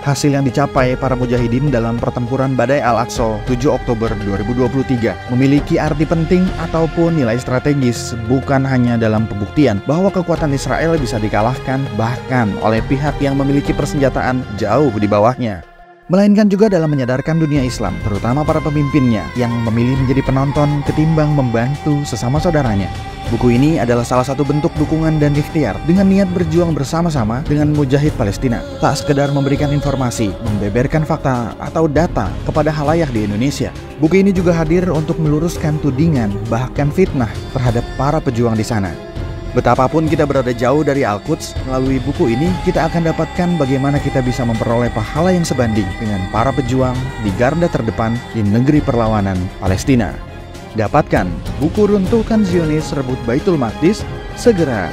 Hasil yang dicapai para mujahidin dalam pertempuran Badai Al-Aqsa 7 Oktober 2023 memiliki arti penting ataupun nilai strategis, bukan hanya dalam pembuktian bahwa kekuatan Israel bisa dikalahkan bahkan oleh pihak yang memiliki persenjataan jauh di bawahnya. melainkan juga dalam menyadarkan dunia Islam, terutama para pemimpinnya yang memilih menjadi penonton ketimbang membantu sesama saudaranya. Buku ini adalah salah satu bentuk dukungan dan ikhtiar dengan niat berjuang bersama-sama dengan mujahid Palestina. Tak sekedar memberikan informasi, membeberkan fakta atau data kepada khalayak di Indonesia. Buku ini juga hadir untuk meluruskan tudingan, bahkan fitnah terhadap para pejuang di sana. Betapapun kita berada jauh dari Al-Quds, melalui buku ini kita akan dapatkan bagaimana kita bisa memperoleh pahala yang sebanding dengan para pejuang di garda terdepan di negeri perlawanan Palestina. Dapatkan buku Runtuhkan Zionis Rebut Baitul Maqdis segera.